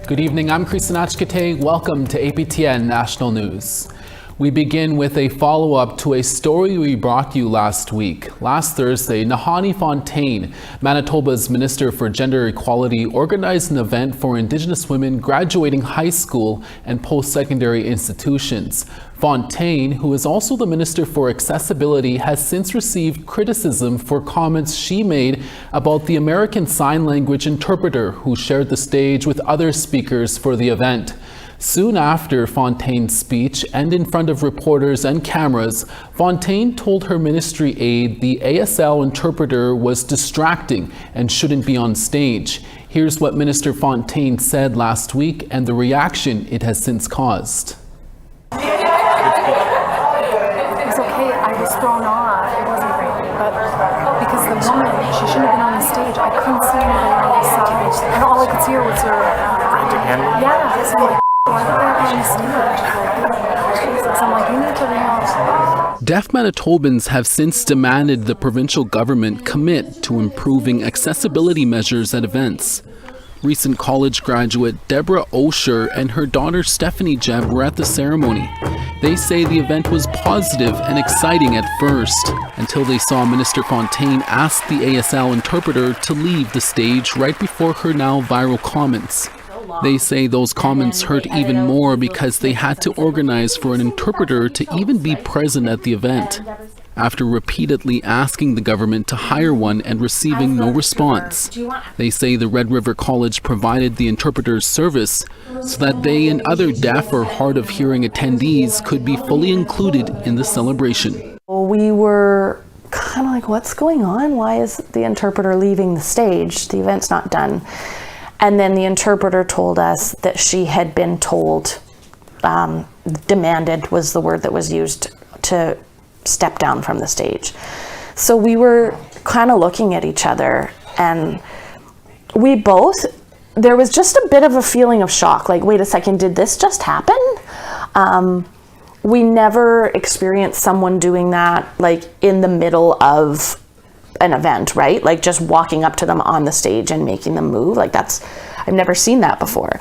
Good evening, I'm Chris Nachkate. Welcome to APTN National News. We begin with a follow-up to a story we brought you last week. Last Thursday, Nahanni Fontaine, Manitoba's Minister for Gender Equality, organized an event for Indigenous women graduating high school and post-secondary institutions. Fontaine, who is also the Minister for Accessibility, has since received criticism for comments she made about the American Sign Language interpreter who shared the stage with other speakers for the event. Soon after Fontaine's speech, and in front of reporters and cameras, Fontaine told her ministry aide the ASL interpreter was distracting and shouldn't be on stage. Here's what Minister Fontaine said last week and the reaction it has since caused. It was okay, I was thrown off, it wasn't great, but because the woman, she shouldn't have been on the stage, I couldn't see anybody on the side, and all I could see her was her yeah, so I'm like, why did I on the stage? Jesus, I'm like, you need to realize. Deaf Manitobans have since demanded the provincial government commit to improving accessibility measures at events. Recent college graduate Deborah Osher and her daughter Stephanie Jeb were at the ceremony. They say the event was positive and exciting at first, until they saw Minister Fontaine ask the ASL interpreter to leave the stage right before her now viral comments. They say those comments hurt even more because they had to organize for an interpreter to even be present at the event, after repeatedly asking the government to hire one and receiving no response. They say the Red River College provided the interpreter's service so that they and other deaf or hard of hearing attendees could be fully included in the celebration. We were kind of like, what's going on? Why is the interpreter leaving the stage? The event's not done. And then the interpreter told us that she had been told, demanded was the word that was used, to step down from the stage. So we were kind of looking at each other, and we both, there was just a bit of a feeling of shock, like, wait a second, did this just happen? We never experienced someone doing that like in the middle of an event, right? Like just walking up to them on the stage and making them move. Like I've never seen that before.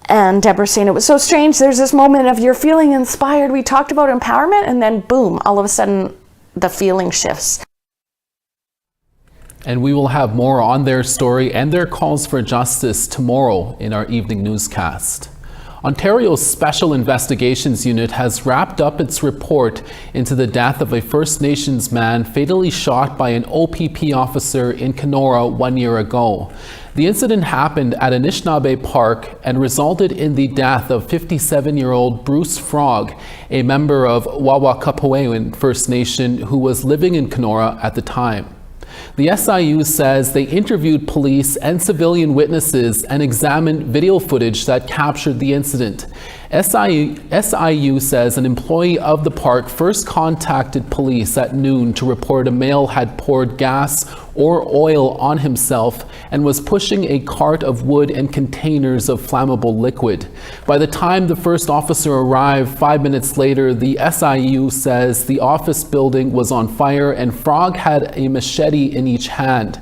And Deborah's saying it was so strange. There's this moment of you're feeling inspired. We talked about empowerment, and then boom, all of a sudden the feeling shifts. And we will have more on their story and their calls for justice tomorrow in our evening newscast. Ontario's Special Investigations Unit has wrapped up its report into the death of a First Nations man fatally shot by an OPP officer in Kenora 1 year ago. The incident happened at Anishinaabe Park and resulted in the death of 57-year-old Bruce Frog, a member of Wawakapawayan First Nation who was living in Kenora at the time. The SIU says they interviewed police and civilian witnesses and examined video footage that captured the incident. SIU says an employee of the park first contacted police at noon to report a male had poured gas or oil on himself and was pushing a cart of wood and containers of flammable liquid. By the time the first officer arrived 5 minutes later, the SIU says the office building was on fire and Frog had a machete in each hand.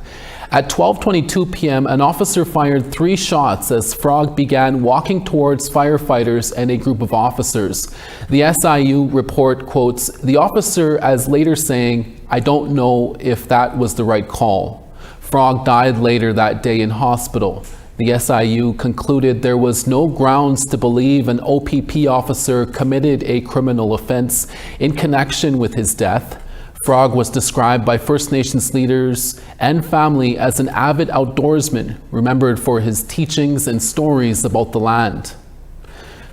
At 12:22 p.m., an officer fired 3 shots as Frog began walking towards firefighters and a group of officers. The SIU report quotes the officer as later saying, "I don't know if that was the right call." Frog died later that day in hospital. The SIU concluded there was no grounds to believe an OPP officer committed a criminal offense in connection with his death. Frog was described by First Nations leaders and family as an avid outdoorsman, remembered for his teachings and stories about the land.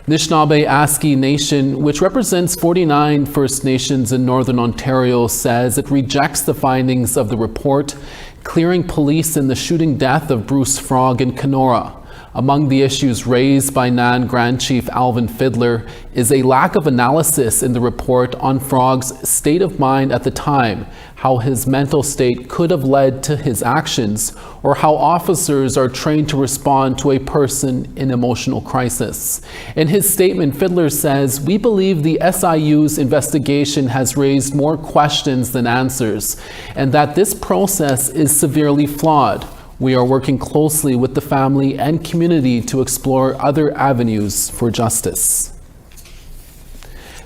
Anishinaabe Aski Nation, which represents 49 First Nations in Northern Ontario, says it rejects the findings of the report, clearing police in the shooting death of Bruce Frog in Kenora. Among the issues raised by NAN Grand Chief Alvin Fiddler is a lack of analysis in the report on Frog's state of mind at the time, how his mental state could have led to his actions, or how officers are trained to respond to a person in emotional crisis. In his statement, Fiddler says, "We believe the SIU's investigation has raised more questions than answers, and that this process is severely flawed. We are working closely with the family and community to explore other avenues for justice.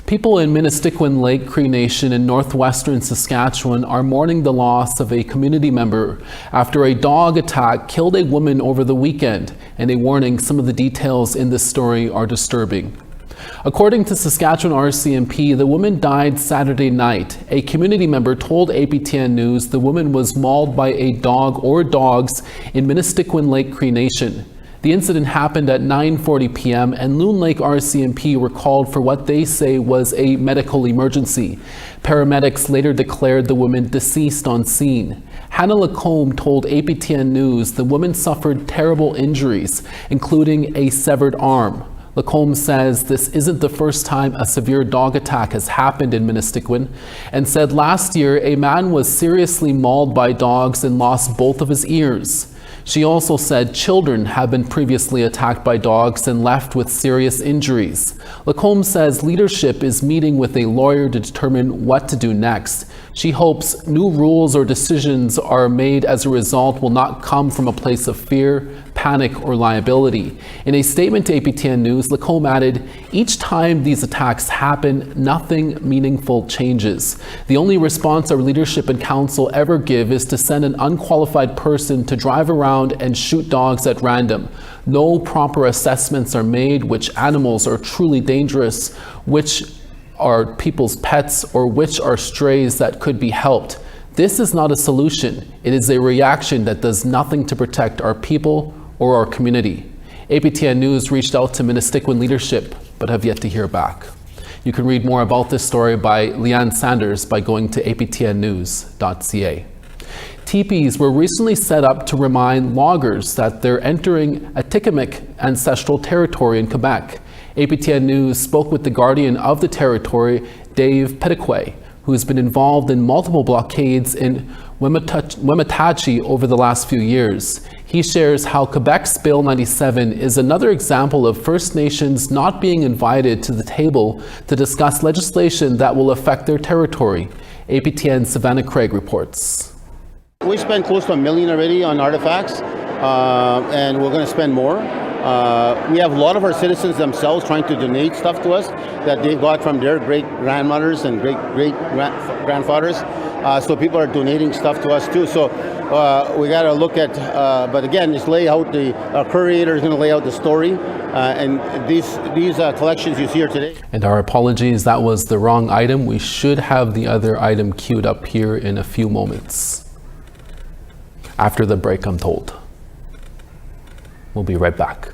People in Ministiquin Lake Cree Nation in northwestern Saskatchewan are mourning the loss of a community member after a dog attack killed a woman over the weekend, and a warning, some of the details in this story are disturbing. According to Saskatchewan RCMP, the woman died Saturday night. A community member told APTN News the woman was mauled by a dog or dogs in Ministiquin Lake Cree Nation. The incident happened at 9:40 p.m. and Loon Lake RCMP were called for what they say was a medical emergency. Paramedics later declared the woman deceased on scene. Hannah Lacombe told APTN News the woman suffered terrible injuries, including a severed arm. Lacombe says this isn't the first time a severe dog attack has happened in Ministiquin, and said last year a man was seriously mauled by dogs and lost both of his ears. She also said children have been previously attacked by dogs and left with serious injuries. Lacombe says leadership is meeting with a lawyer to determine what to do next. She hopes new rules or decisions are made as a result will not come from a place of fear, panic, or liability. In a statement to APTN News, Lacombe added, "Each time these attacks happen, nothing meaningful changes. The only response our leadership and council ever give is to send an unqualified person to drive around and shoot dogs at random. No proper assessments are made which animals are truly dangerous, which are people's pets, or which are strays that could be helped. This is not a solution. It is a reaction that does nothing to protect our people or our community." APTN News reached out to Ministiquin leadership, but have yet to hear back. You can read more about this story by Leanne Sanders by going to aptnnews.ca. Teepees were recently set up to remind loggers that they're entering Atikamekw ancestral territory in Quebec. APTN News spoke with the guardian of the territory, Dave Petitquay, who's been involved in multiple blockades in Wematachi over the last few years. He shares how Quebec's Bill 97 is another example of First Nations not being invited to the table to discuss legislation that will affect their territory. APTN Savannah Craig reports. We spent close to $1 million already on artifacts, and we're going to spend more. We have a lot of our citizens themselves trying to donate stuff to us that they got from their great-grandmothers and great-great-grandfathers. So people are donating stuff to us too. So we got to look at, but again, just lay out our curator is going to lay out the story, and these collections you see here today. And our apologies, that was the wrong item. We should have the other item queued up here in a few moments. After the break, I'm told. We'll be right back.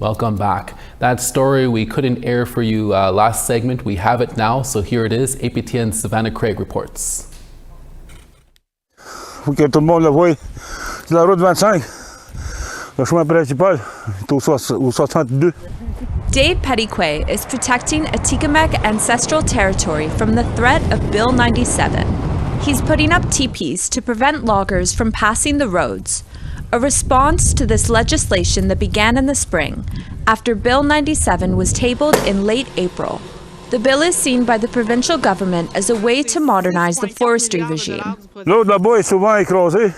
Welcome back. That story we couldn't air for you last segment. We have it now, so here it is. APTN Savannah Craig reports. Faut que tout le monde le voie. C'est la route 25. Le chemin principal est au 62. Dave Petitquay is protecting Atikamekw ancestral territory from the threat of Bill 97. He's putting up teepees to prevent loggers from passing the roads, a response to this legislation that began in the spring after Bill 97 was tabled in late April. The bill is seen by the provincial government as a way to modernize the forestry regime. L'autre là-bas est souvent écrasé.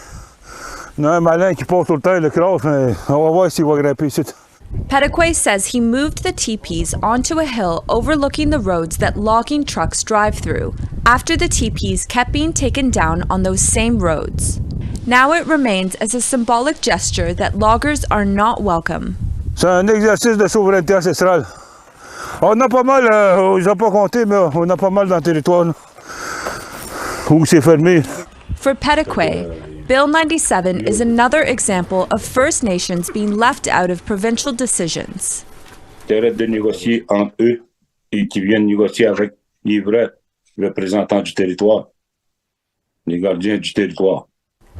Il y a un malin qui passe tout le temps, il l'écrase, mais on va voir s'il va grimper ici. Petitquay says he moved the teepees onto a hill overlooking the roads that logging trucks drive through, after the teepees kept being taken down on those same roads. Now it remains as a symbolic gesture that loggers are not welcome. C'est un exercice de souveraineté ancestrale. On a pas mal, je n'ai pas compté, mais on a pas mal dans le territoire là, où c'est fermé. For Petitquay, Bill 97 is another example of First Nations being left out of provincial decisions. Arrêtent de négocier entre eux et qui viennent négocier avec les vrais représentants du territoire, les gardiens du territoire.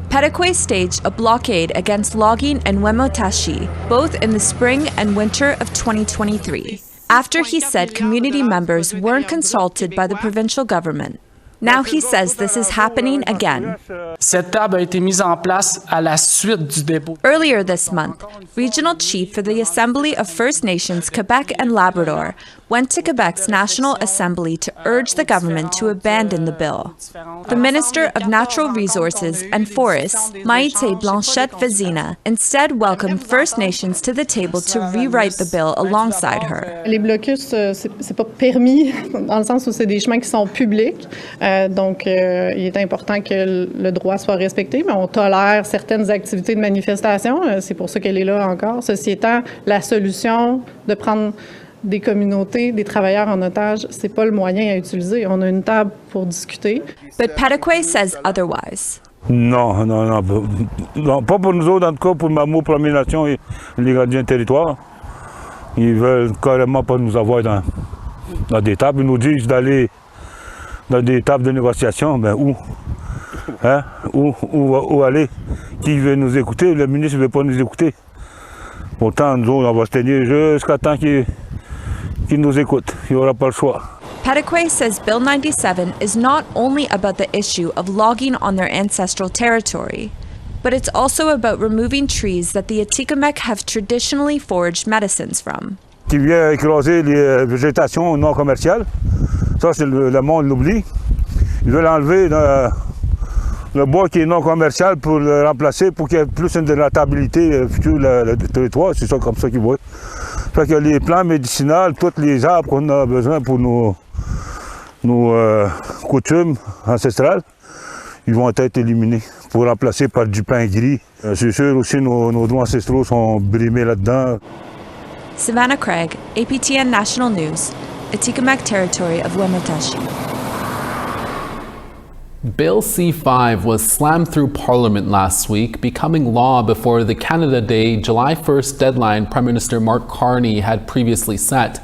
Petitquay staged a blockade against logging in Wemotashi, both in the spring and winter of 2023, after he said community members weren't consulted by the provincial government. Now he says this is happening again. Cette table a été mise en place à la suite du dépôt. Earlier this month, Regional Chief for the Assembly of First Nations Quebec and Labrador went to Quebec's National Assembly to urge the government to abandon the bill. The Minister of Natural Resources and Forests, Maïté Blanchette Vezina, instead welcomed First Nations to the table to rewrite the bill alongside her. Les blocus, c'est pas permis dans le sens où c'est des chemins qui sont publics. Donc, il est important que le droit soit respecté, mais on tolère certaines activités de manifestation. C'est pour ça qu'elle est là encore. Ceci étant, la solution de prendre des communautés, des travailleurs en otage, c'est pas le moyen à utiliser. On a une table pour discuter. But Petitquay says otherwise. Non, pas pour nous autres, en tout cas pour Mamou, Première Nation et les gardiens de territoire. Ils veulent carrément pas nous avoir dans des tables. Ils nous disent d'aller dans des tables de négociation, ben où? Hein? Où aller? Qui veut nous écouter? Le ministre ne veut pas nous écouter. Pourtant, nous autres, on va se tenir jusqu'à temps qu'il nous écoute. Il n'y aura pas le choix. Petitquay says Bill 97 is not only about the issue of logging on their ancestral territory, but it's also about removing trees that the Atikamekw have traditionally foraged medicines from. Qui vient écraser les végétations non commerciales. Ça, c'est le monde l'oublie. Ils veulent enlever le bois qui est non commercial pour le remplacer pour qu'il y ait plus de rentabilité sur le territoire. C'est ça comme ça qu'ils voient. Fait que les plantes médicinales, tous les arbres qu'on a besoin pour nos coutumes ancestrales, ils vont être éliminés pour remplacer par du pain gris. C'est sûr aussi nos droits ancestraux sont brimés là-dedans. Savannah Craig, APTN National News, Atikamekw territory of Wemotashi. Bill C-5 was slammed through Parliament last week, becoming law before the Canada Day July 1st deadline Prime Minister Mark Carney had previously set.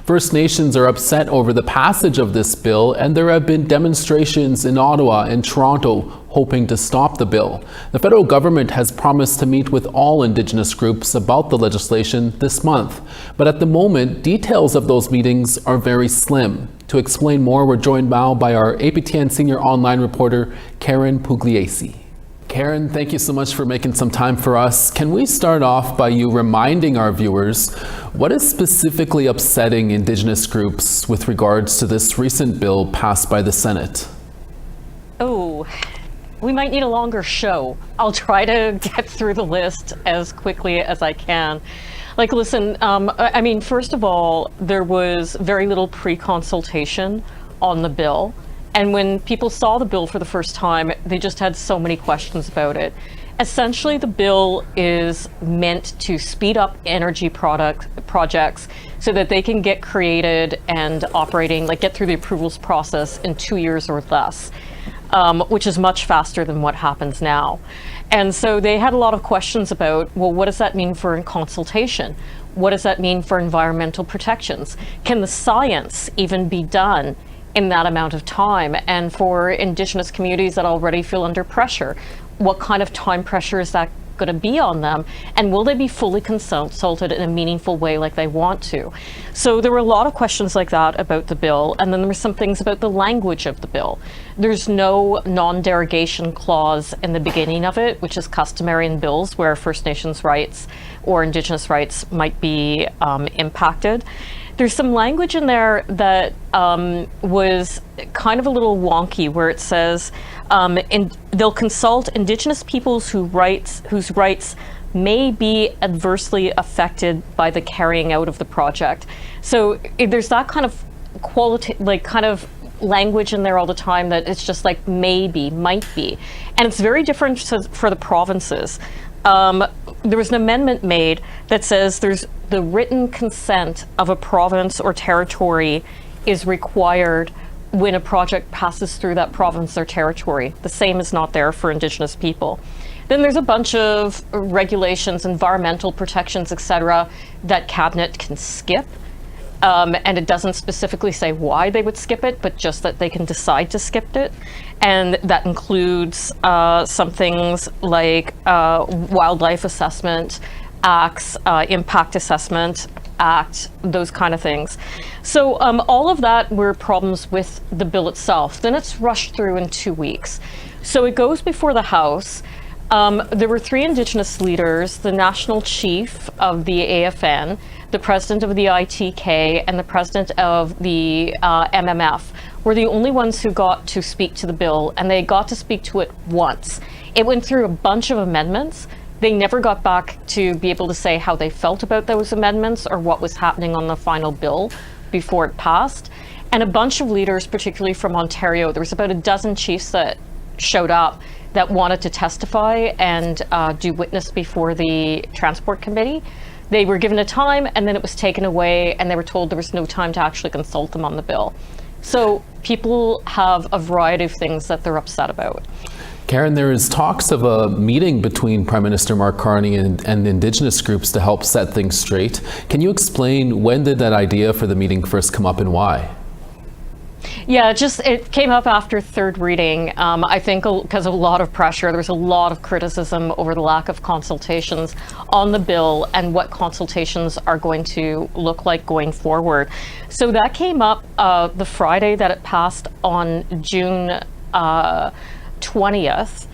First Nations are upset over the passage of this bill, and there have been demonstrations in Ottawa and Toronto hoping to stop the bill. The federal government has promised to meet with all Indigenous groups about the legislation this month, but at the moment, details of those meetings are very slim. To explain more, we're joined now by our APTN senior online reporter, Karen Pugliese. Karen, thank you so much for making some time for us. Can we start off by you reminding our viewers what is specifically upsetting Indigenous groups with regards to this recent bill passed by the Senate? Oh, we might need a longer show. I'll try to get through the list as quickly as I can. Like, listen, I mean, first of all, there was very little pre-consultation on the bill. And when people saw the bill for the first time, they just had so many questions about it. Essentially, the bill is meant to speed up energy projects so that they can get created and operating, like get through the approvals process in 2 years or less. which is much faster than what happens now. And so they had a lot of questions about, well, what does that mean for consultation? What does that mean for environmental protections? Can the science even be done in that amount of time? And for Indigenous communities that already feel under pressure, what kind of time pressure is that going to be on them, and will they be fully consulted in a meaningful way like they want to? So there were a lot of questions like that about the bill, and then there were some things about the language of the bill. There's no non-derogation clause in the beginning of it, which is customary in bills where First Nations rights or Indigenous rights might be impacted. There's some language in there that was kind of a little wonky, where it says they'll consult Indigenous peoples whose rights may be adversely affected by the carrying out of the project. So there's that kind of kind of language in there all the time that it's just like maybe, might be, and it's very different for the provinces. There was an amendment made that says there's the written consent of a province or territory is required when a project passes through that province or territory. The same is not there for Indigenous people. Then there's a bunch of regulations, environmental protections, etc., that Cabinet can skip. And it doesn't specifically say why they would skip it, but just that they can decide to skip it. And that includes some things like wildlife assessment acts, impact assessment act, those kind of things. So all of that were problems with the bill itself. Then it's rushed through in 2 weeks. So it goes before the House. There were 3 Indigenous leaders, the national chief of the AFN, the president of the ITK, and the president of the MMF were the only ones who got to speak to the bill, and they got to speak to it once. It went through a bunch of amendments. They never got back to be able to say how they felt about those amendments or what was happening on the final bill before it passed. And a bunch of leaders, particularly from Ontario, there was about a dozen chiefs that showed up that wanted to testify and do witness before the Transport Committee. They were given a time, and then it was taken away, and they were told there was no time to actually consult them on the bill. So people have a variety of things that they're upset about. Karen, there is talks of a meeting between Prime Minister Mark Carney and Indigenous groups to help set things straight. Can you explain, when did that idea for the meeting first come up and why? Yeah, it came up after third reading. I think because of a lot of pressure. There was a lot of criticism over the lack of consultations on the bill and what consultations are going to look like going forward. So that came up the Friday that it passed on June 20th.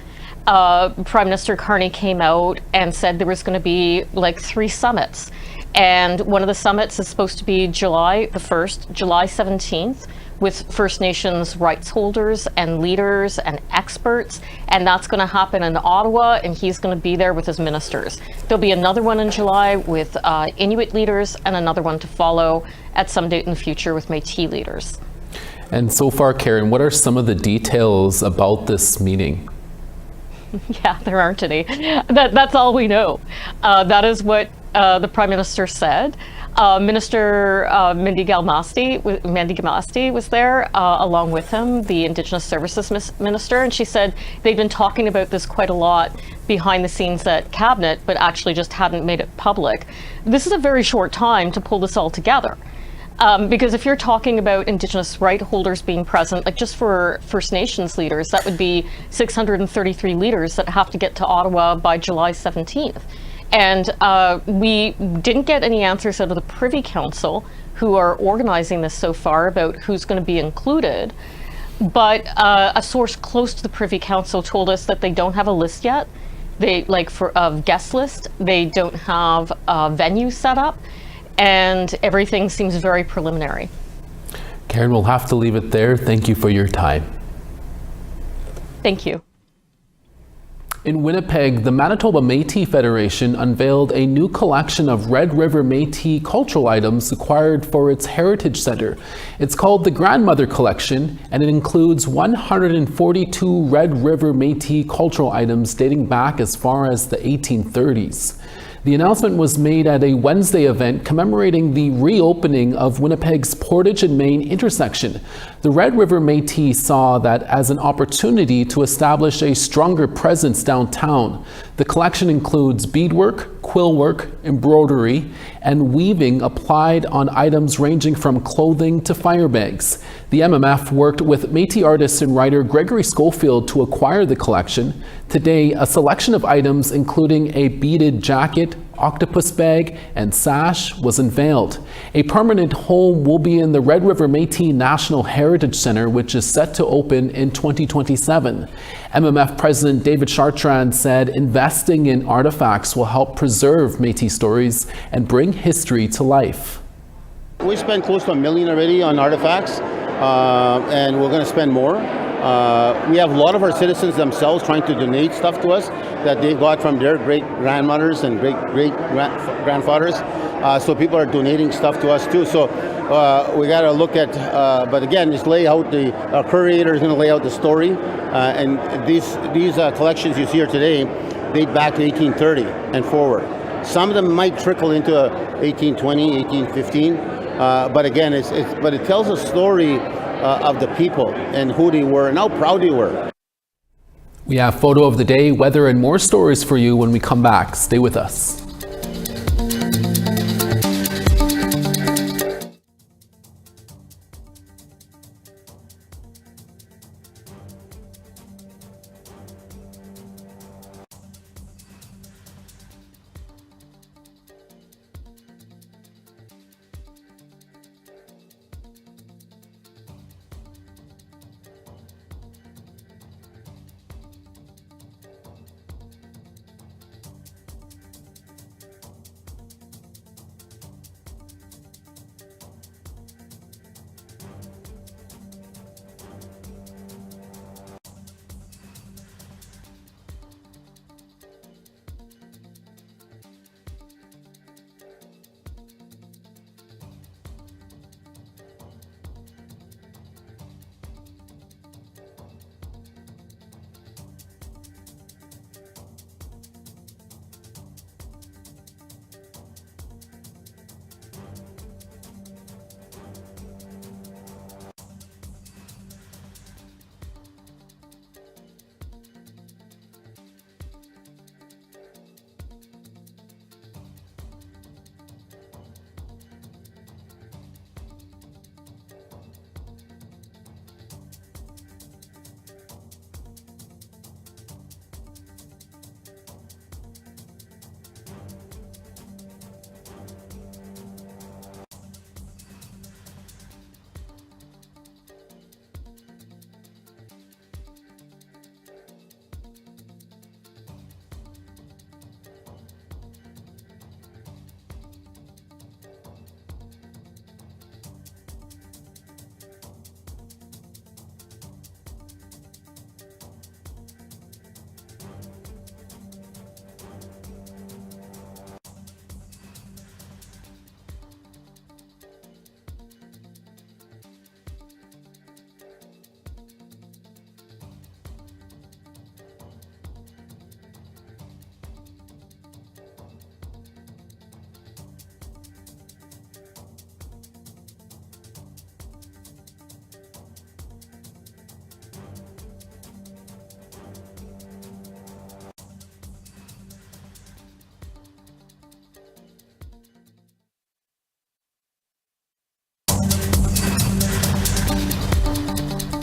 Prime Minister Carney came out and said there was going to be like 3 summits. And one of the summits is supposed to be July the 1st, July 17th, with First Nations rights holders and leaders and experts, and that's going to happen in Ottawa, and he's going to be there with his ministers. There'll be another one in July with Inuit leaders, and another one to follow at some date in the future with Metis leaders. And so far, Karen, what are some of the details about this meeting? Yeah, there aren't any. That's all we know. That is what the Prime Minister said. Minister Mandy Gamasti was there along with him, the Indigenous Services Minister, and she said they've been talking about this quite a lot behind the scenes at Cabinet, but actually just hadn't made it public. This is a very short time to pull this all together. Because if you're talking about Indigenous right holders being present, like just for First Nations leaders, that would be 633 leaders that have to get to Ottawa by July 17th. And we didn't get any answers out of the Privy Council, who are organizing this so far, about who's going to be included. But a source close to the Privy Council told us that they don't have a list yet. Of guest list. They don't have a venue set up, and everything seems very preliminary. Karen, we'll have to leave it there. Thank you for your time. Thank you. In Winnipeg, the Manitoba Métis Federation unveiled a new collection of Red River Métis cultural items acquired for its Heritage Centre. It's called the Grandmother Collection, and it includes 142 Red River Métis cultural items dating back as far as the 1830s. The announcement was made at a Wednesday event commemorating the reopening of Winnipeg's Portage and Main intersection. The Red River Métis saw that as an opportunity to establish a stronger presence downtown. The collection includes beadwork, quill work, embroidery, and weaving applied on items ranging from clothing to fire bags. The MMF worked with Métis artist and writer Gregory Schofield to acquire the collection. Today, a selection of items including a beaded jacket, octopus bag, and sash was unveiled. A permanent home will be in the Red River Métis National Heritage Centre, which is set to open in 2027. MMF President David Chartrand said investing in artifacts will help preserve Métis stories and bring history to life. We spent close to $1 million already on artifacts, and we're going to spend more. We have a lot of our citizens themselves trying to donate stuff to us that they got from their great-grandmothers and great-great-grandfathers. So people are donating stuff to us too. So we got to look at, but again, just lay out our curator is going to lay out the story. And these collections you see here today date back to 1830 and forward. Some of them might trickle into 1820, 1815. But again, it tells a story of the people and who they were and how proud they were. We have photo of the day, weather, and more stories for you when we come back. Stay with us.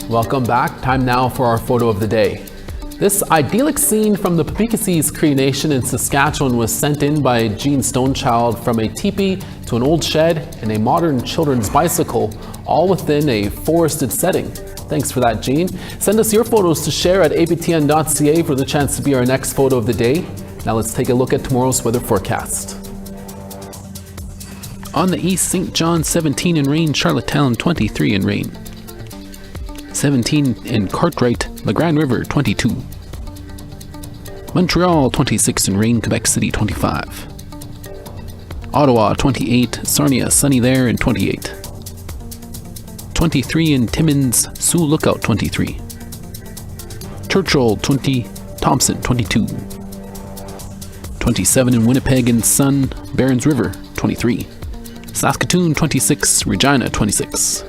Welcome back. Time now for our photo of the day. This idyllic scene from the Papikassis Cree Nation in Saskatchewan was sent in by Jean Stonechild from a teepee to an old shed and a modern children's bicycle, all within a forested setting. Thanks for that, Jean. Send us your photos to share at aptn.ca for the chance to be our next photo of the day. Now let's take a look at tomorrow's weather forecast. On the east, St. John 17 in rain, Charlottetown 23 in rain. 17 in Cartwright, La Grande River 22. Montreal 26 in rain, Quebec City 25. Ottawa 28, Sarnia sunny there and 28. 23 in Timmins, Sioux Lookout 23. Churchill 20, Thompson 22. 27 in Winnipeg and Sun, Barons River, 23. Saskatoon, 26. Regina, 26.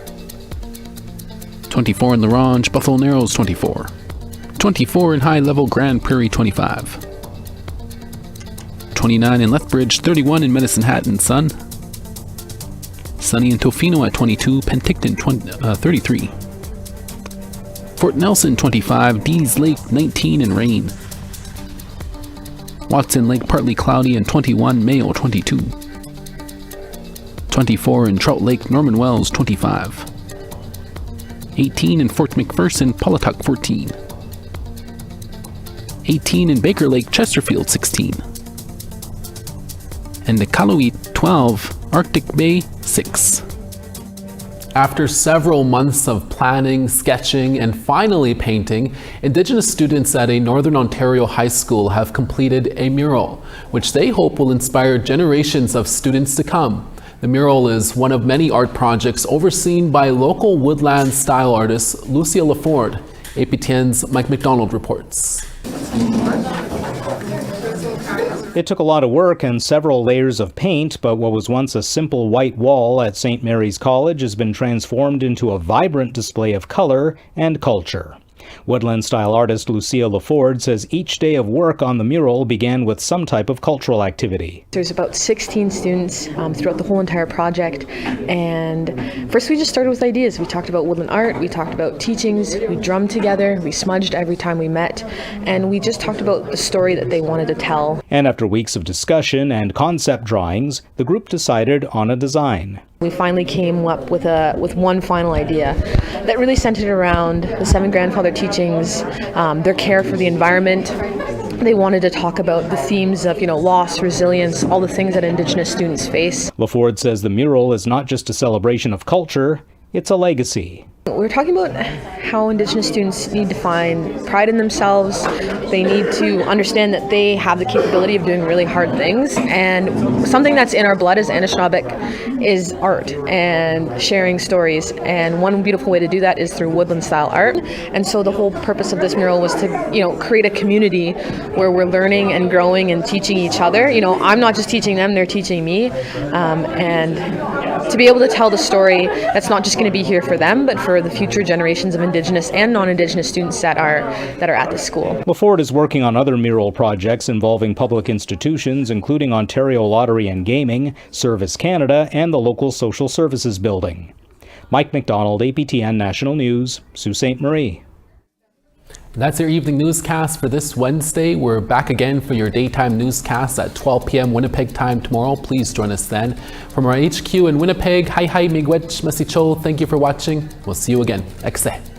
24 in La Ronge, Buffalo Narrows, 24. 24 in High Level, Grand Prairie, 25. 29 in Lethbridge, 31 in Medicine Hat and Sun. Sunny in Tofino at 22, Penticton 33. Fort Nelson 25, Dees Lake 19 in rain. Watson Lake partly cloudy and 21, Mayo 22. 24 in Trout Lake, Norman Wells 25. 18 in Fort McPherson, Polituck 14. 18 in Baker Lake, Chesterfield 16. And Iqaluit 12, Arctic Bay 6. After several months of planning, sketching, and finally painting, Indigenous students at a Northern Ontario high school have completed a mural, which they hope will inspire generations of students to come. The mural is one of many art projects overseen by local woodland-style artist Lucia Laforde. APTN's Mike McDonald reports. It took a lot of work and several layers of paint, but what was once a simple white wall at St. Mary's College has been transformed into a vibrant display of color and culture. Woodland-style artist Lucia Laforde says each day of work on the mural began with some type of cultural activity. There's about 16 students throughout the whole entire project, and first we just started with ideas. We talked about woodland art, we talked about teachings, we drummed together, we smudged every time we met, and we just talked about the story that they wanted to tell. And after weeks of discussion and concept drawings, the group decided on a design. We finally came up with one final idea that really centered around the 7 grandfather teachings, their care for the environment. They wanted to talk about the themes of, loss, resilience, all the things that Indigenous students face. Laforde says the mural is not just a celebration of culture, it's a legacy. We're talking about how Indigenous students need to find pride in themselves. They need to understand that they have the capability of doing really hard things. And something that's in our blood as Anishinaabe is art and sharing stories. And one beautiful way to do that is through woodland-style art. And so the whole purpose of this mural was to, create a community where we're learning and growing and teaching each other. I'm not just teaching them, they're teaching me. And to be able to tell the story that's not just going to be here for them, but for the future generations of Indigenous and non-Indigenous students that are at the school. Laforde is working on other mural projects involving public institutions, including Ontario Lottery and Gaming, Service Canada, and the local Social Services Building. Mike McDonald, APTN National News, Sault Ste. Marie. That's your evening newscast for this Wednesday. We're back again for your daytime newscast at 12 p.m. Winnipeg time tomorrow. Please join us then. From our HQ in Winnipeg, hi miigwech masicho. Thank you for watching. We'll see you again. Ekse.